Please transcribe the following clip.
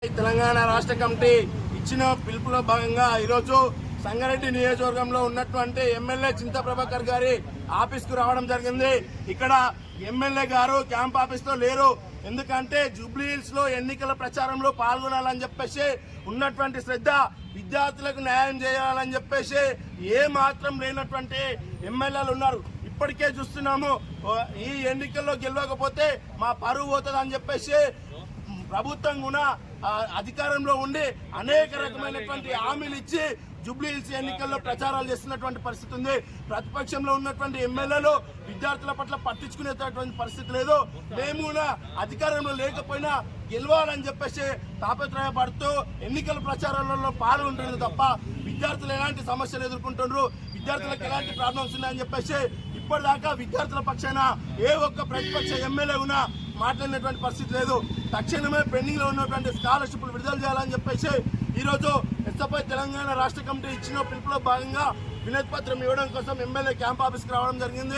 తెలంగాణ రాష్ట్ర కమిటీ ఇచ్చిన పిలుపులో భాగంగా ఈరోజు సంగారెడ్డి నియోజకవర్గంలో ఉన్నటువంటి ఎమ్మెల్యే చింతా ప్రభాకర్ గారి ఆఫీస్కు రావడం జరిగింది. ఇక్కడ ఎమ్మెల్యే గారు క్యాంప్ ఆఫీస్లో లేరు. ఎందుకంటే జూబ్లీ హిల్స్ లో ఎన్నికల ప్రచారంలో పాల్గొనాలని చెప్పేసి ఉన్నటువంటి శ్రద్ధ, విద్యార్థులకు న్యాయం చేయాలని చెప్పేసి ఏ మాత్రం లేనటువంటి ఎమ్మెల్యేలు ఉన్నారు. ఇప్పటికే చూస్తున్నాము, ఈ ఎన్నికల్లో గెలవకపోతే మా పరువు పోతుంది అని చెప్పేసి ప్రభుత్వం కూడా అధికారంలో ఉండి అనేక రకమైనటువంటి హామీలు ఇచ్చి జూబ్లీ హిల్స్ ఎన్నికల్లో ప్రచారాలు చేస్తున్నటువంటి పరిస్థితి ఉంది. ప్రతిపక్షంలో ఉన్నటువంటి ఎమ్మెల్యేలు విద్యార్థుల పట్ల పట్టించుకునేటటువంటి పరిస్థితి లేదు. మేము కూడా అధికారంలో లేకపోయినా గెలవాలని చెప్పేసి తాపత్రయపడుతూ ఎన్నికల ప్రచారాలలో పాల్గొంటున్నారు తప్ప విద్యార్థులు ఎలాంటి సమస్యలు ఎదుర్కొంటున్నారు, విద్యార్థులకు ఎలాంటి ప్రాబ్లమ్స్ ఉన్నాయని చెప్పేసి ఇప్పటిదాకా విద్యార్థుల పక్షాన ఏ ఒక్క ప్రతిపక్ష ఎమ్మెల్యే ఉన్నా మాట్లాడినటువంటి పరిస్థితి లేదు. తక్షణమే పెండింగ్ లో ఉన్నటువంటి స్కాలర్షిప్లు విడుదల చేయాలని చెప్పేసి ఈరోజు ఎస్ఎఫ్ఐ తెలంగాణ రాష్ట్ర కమిటీ ఇచ్చిన పిలుపులో భాగంగా వినతి పత్రం ఇవ్వడం కోసం ఎమ్మెల్యే క్యాంప్ ఆఫీస్కి రావడం జరిగింది.